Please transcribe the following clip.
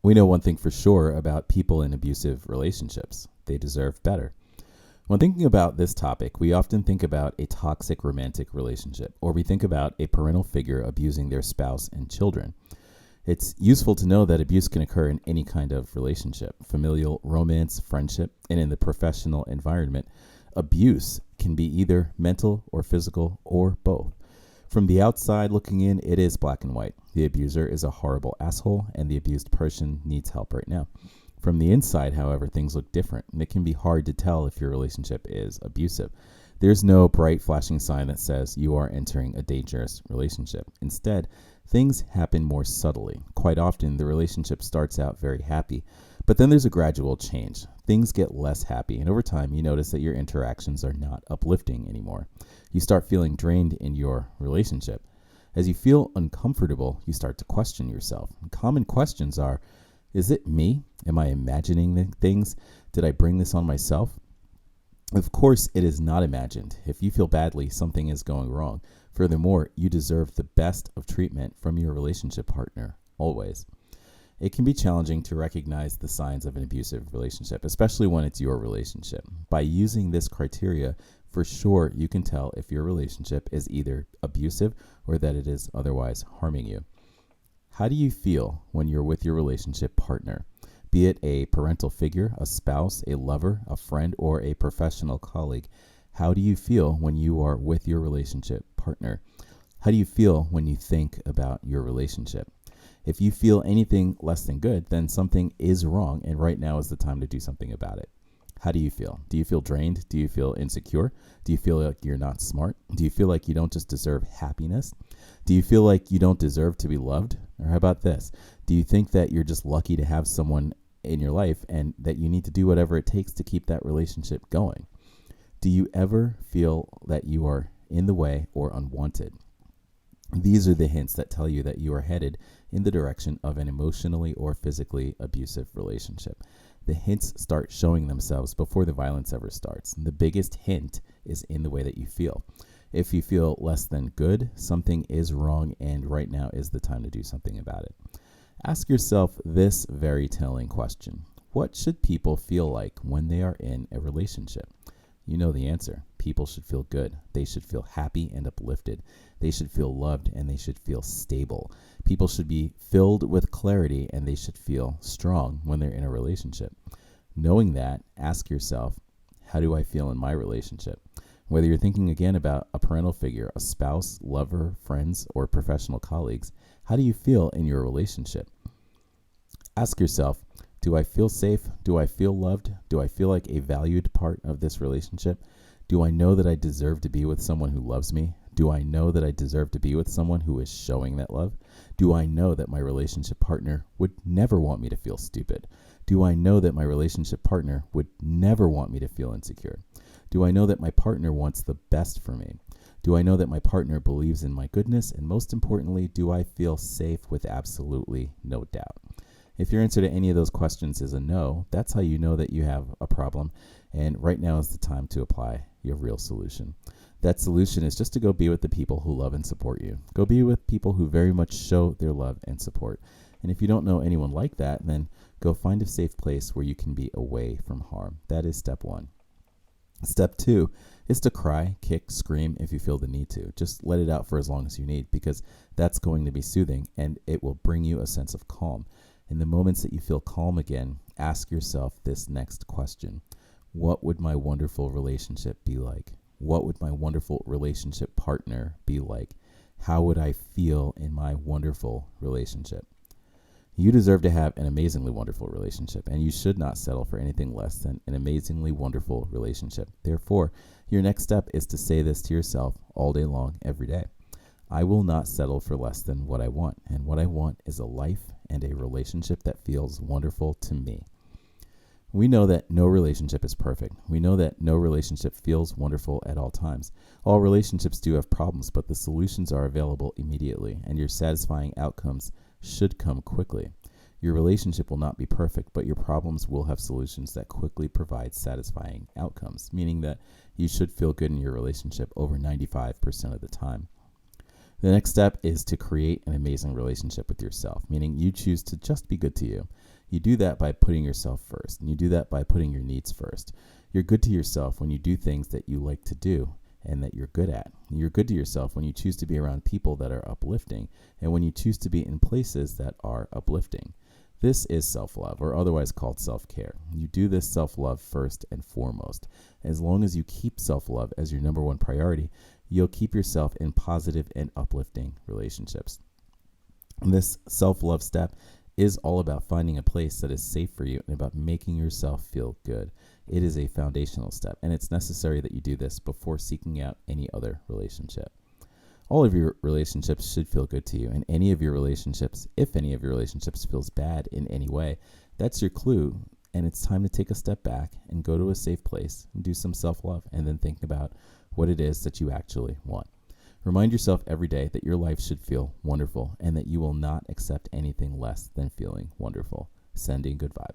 We know one thing for sure about people in abusive relationships: they deserve better. When thinking about this topic, we often think about a toxic romantic relationship, or we think about a parental figure abusing their spouse and children. It's useful to know that abuse can occur in any kind of relationship: familial, romance, friendship, and in the professional environment. Abuse can be either mental or physical or both. From the outside looking in, it is black and white. The abuser is a horrible asshole, and the abused person needs help right now. From the inside, however, things look different, and it can be hard to tell if your relationship is abusive. There's no bright flashing sign that says you are entering a dangerous relationship. Instead, things happen more subtly. Quite often, the relationship starts out very happy, but then there's a gradual change. Things get less happy, and over time, you notice that your interactions are not uplifting anymore. You start feeling drained in your relationship. As you feel uncomfortable, you start to question yourself. Common questions are: is it me? Am I imagining things? Did I bring this on myself? Of course, it is not imagined. If you feel badly, something is going wrong. Furthermore, you deserve the best of treatment from your relationship partner, always. It can be challenging to recognize the signs of an abusive relationship, especially when it's your relationship. By using this criteria, for sure you can tell if your relationship is either abusive or that it is otherwise harming you. How do you feel when you're with your relationship partner? Be it a parental figure, a spouse, a lover, a friend, or a professional colleague. How do you feel when you are with your relationship partner? How do you feel when you think about your relationship? If you feel anything less than good, then something is wrong, and right now is the time to do something about it. How do you feel? Do you feel drained? Do you feel insecure? Do you feel like you're not smart? Do you feel like you don't just deserve happiness? Do you feel like you don't deserve to be loved? Or how about this? Do you think that you're just lucky to have someone in your life and that you need to do whatever it takes to keep that relationship going? Do you ever feel that you are in the way or unwanted? These are the hints that tell you that you are headed in the direction of an emotionally or physically abusive relationship. The hints start showing themselves before the violence ever starts. The biggest hint is in the way that you feel. If you feel less than good, something is wrong, and right now is the time to do something about it. Ask yourself this very telling question: what should people feel like when they are in a relationship? You know the answer. People should feel good. They should feel happy and uplifted. They should feel loved, and they should feel stable. People should be filled with clarity, and they should feel strong when they're in a relationship. Knowing that, ask yourself, how do I feel in my relationship? Whether you're thinking again about a parental figure, a spouse, lover, friends, or professional colleagues, how do you feel in your relationship? Ask yourself, do I feel safe? Do I feel loved? Do I feel like a valued part of this relationship? Do I know that I deserve to be with someone who loves me? Do I know that I deserve to be with someone who is showing that love? Do I know that my relationship partner would never want me to feel stupid? Do I know that my relationship partner would never want me to feel insecure? Do I know that my partner wants the best for me? Do I know that my partner believes in my goodness? And most importantly, do I feel safe with absolutely no doubt? If your answer to any of those questions is a no, that's how you know that you have a problem, and right now is the time to apply your real solution. That solution is just to go be with the people who love and support you. Go be with people who very much show their love and support. And if you don't know anyone like that, then go find a safe place where you can be away from harm. That is step one. Step two is to cry, kick, scream if you feel the need to. Just let it out for as long as you need, because that's going to be soothing and it will bring you a sense of calm. In the moments that you feel calm again, ask yourself this next question: what would my wonderful relationship be like? What would my wonderful relationship partner be like? How would I feel in my wonderful relationship? You deserve to have an amazingly wonderful relationship, and you should not settle for anything less than an amazingly wonderful relationship. Therefore, your next step is to say this to yourself all day long, every day: I will not settle for less than what I want, and what I want is a life and a relationship that feels wonderful to me. We know that no relationship is perfect. We know that no relationship feels wonderful at all times. All relationships do have problems, but the solutions are available immediately, and your satisfying outcomes should come quickly. Your relationship will not be perfect, but your problems will have solutions that quickly provide satisfying outcomes, meaning that you should feel good in your relationship over 95% of the time. The next step is to create an amazing relationship with yourself, meaning you choose to just be good to you. You do that by putting yourself first, and you do that by putting your needs first. You're good to yourself when you do things that you like to do and that you're good at. You're good to yourself when you choose to be around people that are uplifting and when you choose to be in places that are uplifting. This is self-love, or otherwise called self-care. You do this self-love first and foremost. As long as you keep self-love as your number one priority, you'll keep yourself in positive and uplifting relationships. This self-love step is all about finding a place that is safe for you and about making yourself feel good. It is a foundational step, and it's necessary that you do this before seeking out any other relationship. All of your relationships should feel good to you, and any of your relationships, if any of your relationships feels bad in any way, that's your clue, and it's time to take a step back and go to a safe place and do some self-love, and then think about what it is that you actually want. Remind yourself every day that your life should feel wonderful and that you will not accept anything less than feeling wonderful. Sending good vibes.